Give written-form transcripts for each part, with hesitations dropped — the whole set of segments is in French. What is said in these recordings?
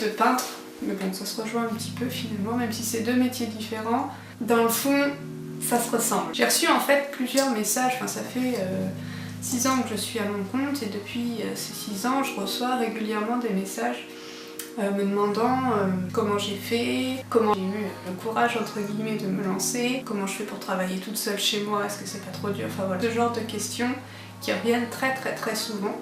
de peintre, mais bon, ça se rejoint un petit peu finalement, même si c'est deux métiers différents. Dans le fond, ça se ressemble. J'ai reçu en fait plusieurs messages, enfin ça fait 6 ans que je suis à mon compte et depuis ces 6 ans, je reçois régulièrement des messages me demandant comment j'ai fait, comment j'ai eu le courage entre guillemets de me lancer, comment je fais pour travailler toute seule chez moi, est-ce que c'est pas trop dur, enfin voilà, ce genre de questions qui reviennent très souvent.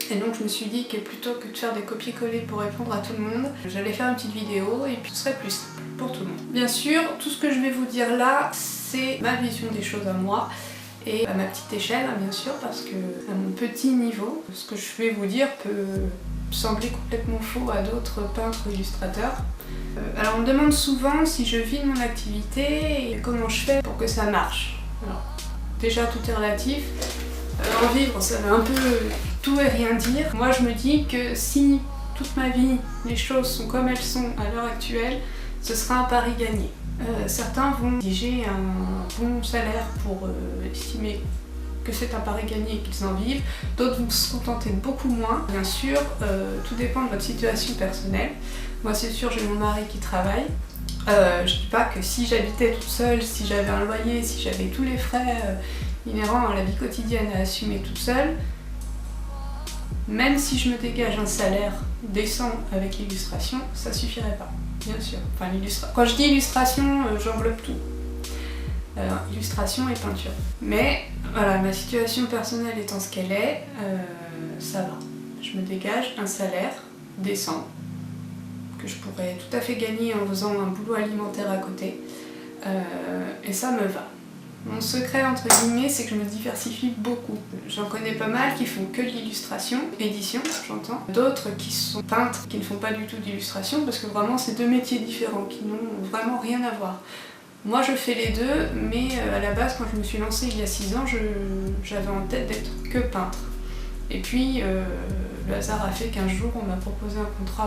Et donc je me suis dit que plutôt que de faire des copier-coller pour répondre à tout le monde, j'allais faire une petite vidéo et puis ce serait plus simple pour tout le monde. Bien sûr, tout ce que je vais vous dire là, c'est ma vision des choses à moi et à ma petite échelle, hein, bien sûr, parce que à mon petit niveau, ce que je vais vous dire peut sembler complètement faux à d'autres peintres ou illustrateurs. Alors on me demande souvent si je vis de mon activité et comment je fais pour que ça marche. Alors déjà tout est relatif, en vivre ça veut un peu tout et rien dire. Moi je me dis que si toute ma vie les choses sont comme elles sont à l'heure actuelle, ce sera un pari gagné. Certains vont exiger un bon salaire pour estimer que c'est un pari gagné et qu'ils en vivent, d'autres vont se contenter de beaucoup moins. Bien sûr, tout dépend de votre situation personnelle. Moi c'est sûr, j'ai mon mari qui travaille. Je dis pas que si j'habitais toute seule, si j'avais un loyer, si j'avais tous les frais inhérents à la vie quotidienne à assumer toute seule, même si je me dégage un salaire décent avec l'illustration, ça suffirait pas, bien sûr. Enfin, quand je dis illustration, j'englobe tout. Illustration et peinture. Mais voilà, ma situation personnelle étant ce qu'elle est, ça va. Je me dégage un salaire décent que je pourrais tout à fait gagner en faisant un boulot alimentaire à côté, et ça me va. Mon secret entre guillemets, c'est que je me diversifie beaucoup. J'en connais pas mal qui font que de l'illustration, édition j'entends, d'autres qui sont peintres qui ne font pas du tout d'illustration parce que vraiment c'est deux métiers différents qui n'ont vraiment rien à voir. Moi je fais les deux, mais à la base quand je me suis lancée il y a 6 ans, j'avais en tête d'être que peintre. Et puis le hasard a fait qu'un jour on m'a proposé un contrat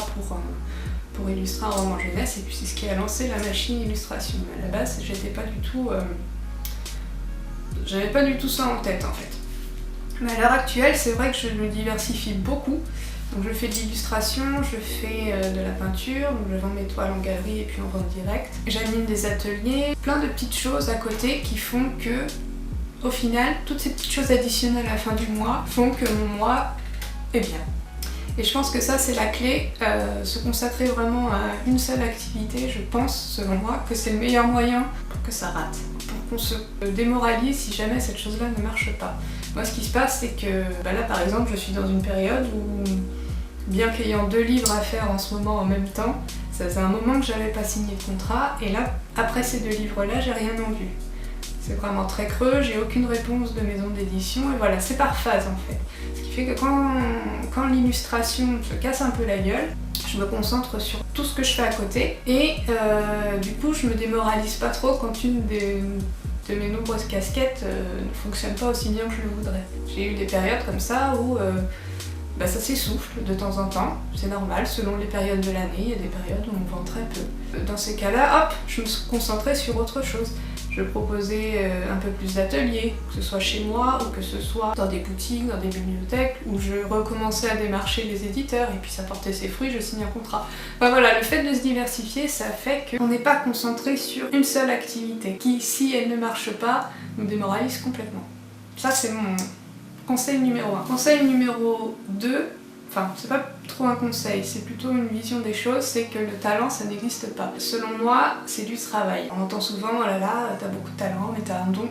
pour illustrer un roman jeunesse et puis c'est ce qui a lancé la machine illustration. Mais à la base j'avais pas du tout ça en tête en fait. Mais à l'heure actuelle c'est vrai que je me diversifie beaucoup. Donc je fais de l'illustration, je fais de la peinture, donc je vends mes toiles en galerie et puis en vente directe. J'anime des ateliers, plein de petites choses à côté qui font que, au final, toutes ces petites choses additionnelles à la fin du mois font que mon mois est bien. Et je pense que ça c'est la clé, se consacrer vraiment à une seule activité, je pense, selon moi, que c'est le meilleur moyen pour que ça rate, pour qu'on se démoralise si jamais cette chose-là ne marche pas. Moi ce qui se passe c'est que là par exemple je suis dans une période où, bien qu'ayant 2 livres à faire en ce moment en même temps, ça faisait un moment que j'avais pas signé de contrat et là après ces 2 livres-là j'ai rien en vue. C'est vraiment très creux, j'ai aucune réponse de maison d'édition et voilà, c'est par phase en fait. Ce qui fait que quand l'illustration se casse un peu la gueule, je me concentre sur tout ce que je fais à côté et du coup je me démoralise pas trop quand une de mes nombreuses casquettes ne fonctionne pas aussi bien que je le voudrais. J'ai eu des périodes comme ça où ça s'essouffle de temps en temps, c'est normal, selon les périodes de l'année, il y a des périodes où on vend très peu. Dans ces cas-là, hop, je me concentrais sur autre chose. Je proposais un peu plus d'ateliers, que ce soit chez moi ou que ce soit dans des boutiques, dans des bibliothèques, où je recommençais à démarcher les éditeurs et puis ça portait ses fruits, je signe un contrat. Enfin voilà, le fait de se diversifier, ça fait qu'on n'est pas concentré sur une seule activité qui, si elle ne marche pas, nous démoralise complètement. Ça c'est mon conseil numéro 1. Conseil numéro 2, enfin c'est pas trop un conseil, c'est plutôt une vision des choses, c'est que le talent ça n'existe pas. Selon moi, c'est du travail. On entend souvent, oh là là, t'as beaucoup de talent, mais t'as un don.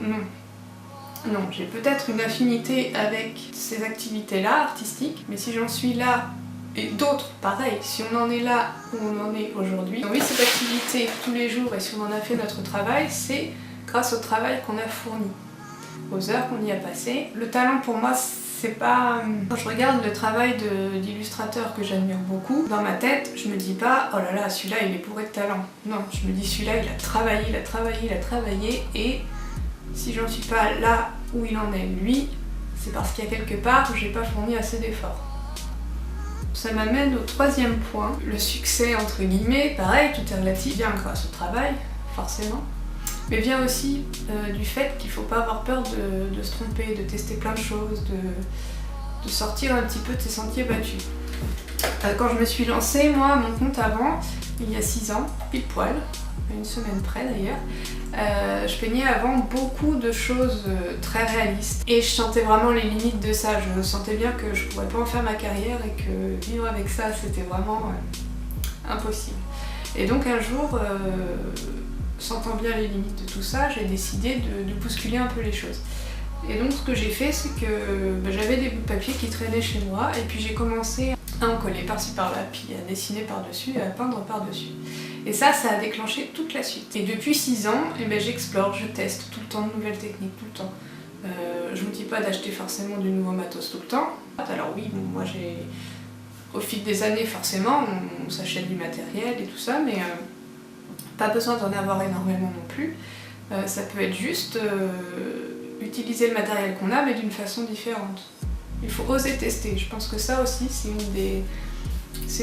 Non, j'ai peut-être une affinité avec ces activités-là, artistiques, mais si j'en suis là, et d'autres, pareil, si on en est là où on en est aujourd'hui, oui, cette activité tous les jours, et si on en a fait notre travail, c'est grâce au travail qu'on a fourni, aux heures qu'on y a passées. Le talent pour moi, c'est pas... Quand je regarde le travail d'illustrateur que j'admire beaucoup, dans ma tête, je me dis pas « Oh là là, celui-là il est bourré de talent ». Non, je me dis celui-là il a travaillé, il a travaillé, il a travaillé et si j'en suis pas là où il en est lui, c'est parce qu'il y a quelque part où j'ai pas fourni assez d'efforts. Ça m'amène au 3e point, le succès entre guillemets, pareil, tout est relatif, bien grâce au travail, forcément. Mais vient aussi du fait qu'il ne faut pas avoir peur de se tromper, de tester plein de choses, de sortir un petit peu de tes sentiers battus. Quand je me suis lancée, moi, à mon compte avant, il y a 6 ans, pile poil, à une semaine près d'ailleurs, je peignais avant beaucoup de choses très réalistes et je sentais vraiment les limites de ça. Je sentais bien que je pourrais pas en faire ma carrière et que vivre avec ça c'était vraiment impossible. Et donc un jour, sentant bien les limites de tout ça, j'ai décidé de bousculer un peu les choses. Et donc ce que j'ai fait, c'est que j'avais des bouts de papier qui traînaient chez moi et puis j'ai commencé à en coller par-ci par-là, puis à dessiner par-dessus et à peindre par-dessus. Et ça a déclenché toute la suite. Et depuis 6 ans, j'explore, je teste tout le temps de nouvelles techniques, tout le temps. Je vous dis pas d'acheter forcément du nouveau matos tout le temps. Alors oui, moi au fil des années forcément, on s'achète du matériel et tout ça, mais pas besoin d'en avoir énormément non plus. Ça peut être juste utiliser le matériel qu'on a, mais d'une façon différente. Il faut oser tester. Je pense que ça aussi, c'est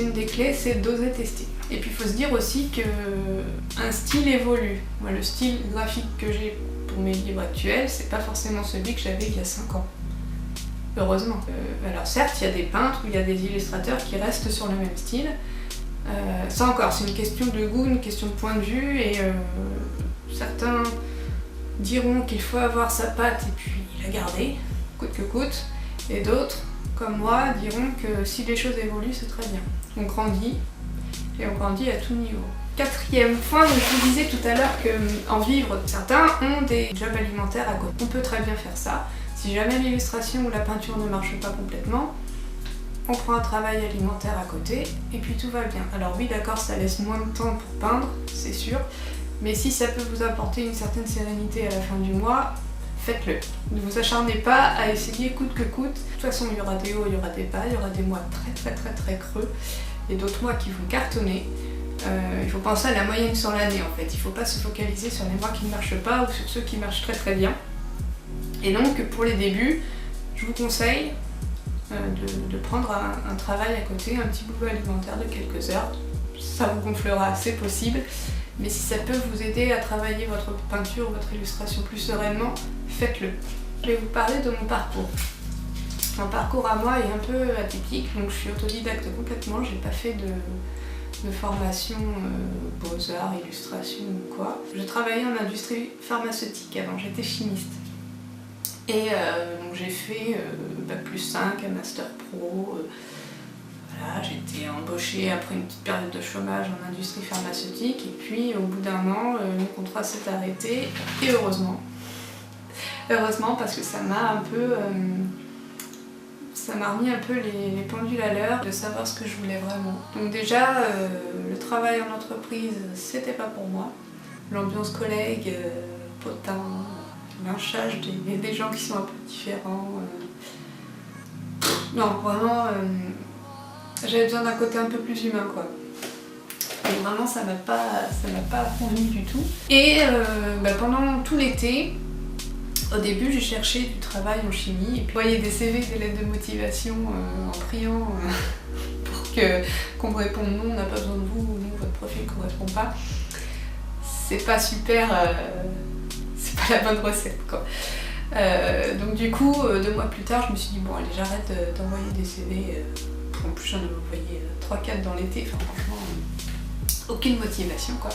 une des clés, c'est d'oser tester. Et puis il faut se dire aussi qu'un style évolue. Moi, le style graphique que j'ai pour mes livres actuels, c'est pas forcément celui que j'avais il y a 5 ans. Heureusement. Alors certes, il y a des peintres ou il y a des illustrateurs qui restent sur le même style. Ça encore, c'est une question de goût, une question de point de vue, et certains diront qu'il faut avoir sa patte et puis la garder, coûte que coûte, et d'autres, comme moi, diront que si les choses évoluent, c'est très bien. On grandit, et on grandit à tout niveau. 4e point, je vous disais tout à l'heure qu'en vivre, certains ont des jobs alimentaires à côté. On peut très bien faire ça. Si jamais l'illustration ou la peinture ne marche pas complètement, on prend un travail alimentaire à côté, et puis tout va bien. Alors oui, d'accord, ça laisse moins de temps pour peindre, c'est sûr, mais si ça peut vous apporter une certaine sérénité à la fin du mois, faites-le. Ne vous acharnez pas à essayer coûte que coûte. De toute façon, il y aura des hauts, il y aura des bas, il y aura des mois très creux, et d'autres mois qui vont cartonner. Il faut penser à la moyenne sur l'année en fait. Il ne faut pas se focaliser sur les mois qui ne marchent pas ou sur ceux qui marchent très bien. Et donc pour les débuts, je vous conseille de prendre un travail à côté, un petit boulot alimentaire de quelques heures. Ça vous gonflera, c'est possible. Mais si ça peut vous aider à travailler votre peinture, votre illustration plus sereinement, faites-le. Je vais vous parler de mon parcours. Mon parcours à moi est un peu atypique, donc je suis autodidacte complètement, j'ai pas fait de formation beaux-arts, illustration ou quoi. Je travaillais en industrie pharmaceutique avant, j'étais chimiste. Et donc j'ai fait Bac+5, un Master Pro. Voilà, j'ai été embauchée après une petite période de chômage en industrie pharmaceutique. Et puis au bout d'un an, mon contrat s'est arrêté. Et heureusement. Heureusement parce que ça m'a un peu... ça m'a remis un peu les pendules à l'heure de savoir ce que je voulais vraiment. Donc déjà, le travail en entreprise, c'était pas pour moi. L'ambiance collègue, potin, lynchage des gens qui sont un peu différents. Non, vraiment, j'avais besoin d'un côté un peu plus humain, quoi. Et vraiment, ça m'a pas convenu du tout. Et pendant tout l'été, au début, j'ai cherché du travail en chimie, et puis je voyais des CV, des lettres de motivation en priant pour qu'on me réponde non, on n'a pas besoin de vous, ou non, votre profil ne correspond pas. C'est pas super, c'est pas la bonne recette, quoi. Donc du coup, 2 mois plus tard, je me suis dit bon allez, j'arrête d'envoyer des CV. En plus, j'en ai envoyé 3-4 dans l'été, enfin franchement, aucune motivation, quoi.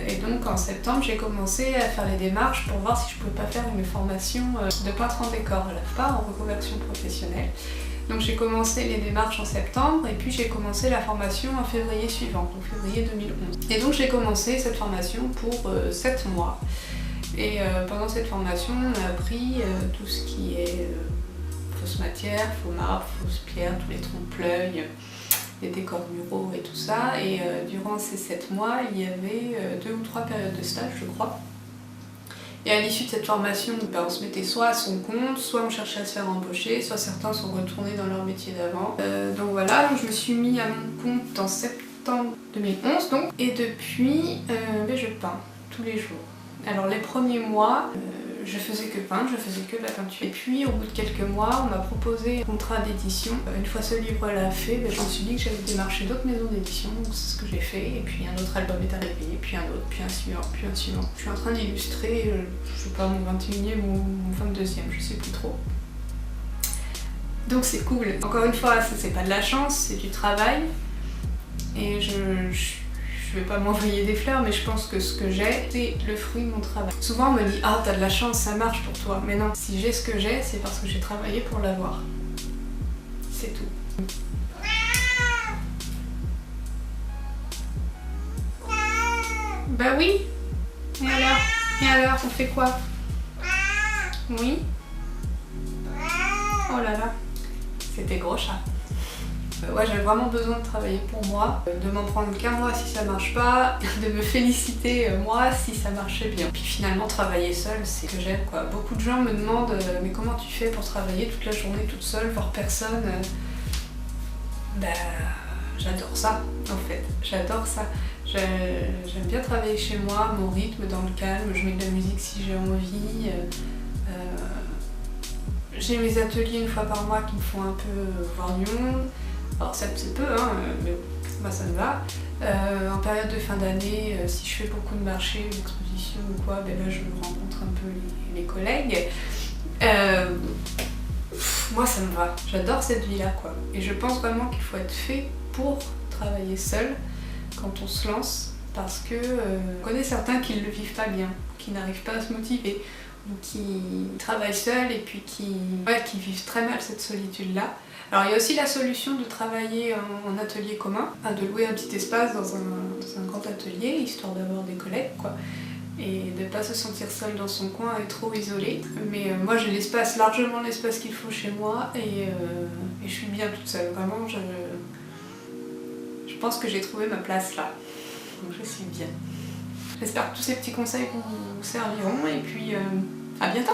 Et donc en septembre, j'ai commencé à faire les démarches pour voir si je pouvais pas faire une formation de peintre en décor à la FPA, en reconversion professionnelle. Donc j'ai commencé les démarches en septembre et puis j'ai commencé la formation en février suivant, donc février 2011. Et donc j'ai commencé cette formation pour 7 mois. Et pendant cette formation, on a appris tout ce qui est fausse matière, faux marbre, fausse pierre, tous les trompe-l'œil, les décors muraux et tout ça. Et durant ces 7 mois, il y avait 2 ou 3 périodes de stage, je crois. Et à l'issue de cette formation, on se mettait soit à son compte, soit on cherchait à se faire embaucher, soit certains sont retournés dans leur métier d'avant. Donc voilà, donc je me suis mis à mon compte en septembre 2011, donc. Et depuis, je peins tous les jours. Alors les premiers mois, je faisais que peindre, je faisais que de la peinture. Et puis au bout de quelques mois, on m'a proposé un contrat d'édition. Une fois ce livre-là fait, je me suis dit que j'allais démarcher d'autres maisons d'édition, donc c'est ce que j'ai fait. Et puis un autre album est arrivé, puis un autre, puis un suivant, puis un suivant. Je suis en train d'illustrer, je sais pas, mon 21e ou mon 22e, je sais plus trop. Donc c'est cool. Encore une fois, ça c'est pas de la chance, c'est du travail. Et je vais pas m'envoyer des fleurs, mais je pense que ce que j'ai, c'est le fruit de mon travail. Souvent on me dit ah t'as de la chance, ça marche pour toi. Mais non, si j'ai ce que j'ai, c'est parce que j'ai travaillé pour l'avoir. C'est tout. Bah oui. Et alors, on fait quoi? Oui. Oh là là, c'était gros chat. Ouais, j'ai vraiment besoin de travailler pour moi, de m'en prendre qu'à moi si ça marche pas, de me féliciter moi si ça marchait bien. Puis finalement, travailler seule, c'est ce que j'aime quoi. Beaucoup de gens me demandent mais comment tu fais pour travailler toute la journée toute seule, voir personne? Bah, j'adore ça en fait, j'adore ça. J'aime bien travailler chez moi, mon rythme dans le calme, je mets de la musique si j'ai envie. J'ai mes ateliers une fois par mois qui me font un peu voir du monde. Alors c'est peu, hein, mais moi ça me va. En période de fin d'année, si je fais beaucoup de marchés, d'expositions ou quoi, ben là je rencontre un peu les collègues. Moi ça me va, j'adore cette vie-là quoi. Et je pense vraiment qu'il faut être fait pour travailler seul quand on se lance, parce que je connais certains qui ne le vivent pas bien, qui n'arrivent pas à se motiver, ou qui travaillent seuls et puis qui vivent très mal cette solitude-là. Alors il y a aussi la solution de travailler en atelier commun, de louer un petit espace dans un grand atelier, histoire d'avoir des collègues, quoi. Et de ne pas se sentir seul dans son coin et trop isolé. Mais moi j'ai largement l'espace qu'il faut chez moi et je suis bien toute seule. Vraiment, je pense que j'ai trouvé ma place là. Donc je suis bien. J'espère que tous ces petits conseils vous serviront et puis à bientôt!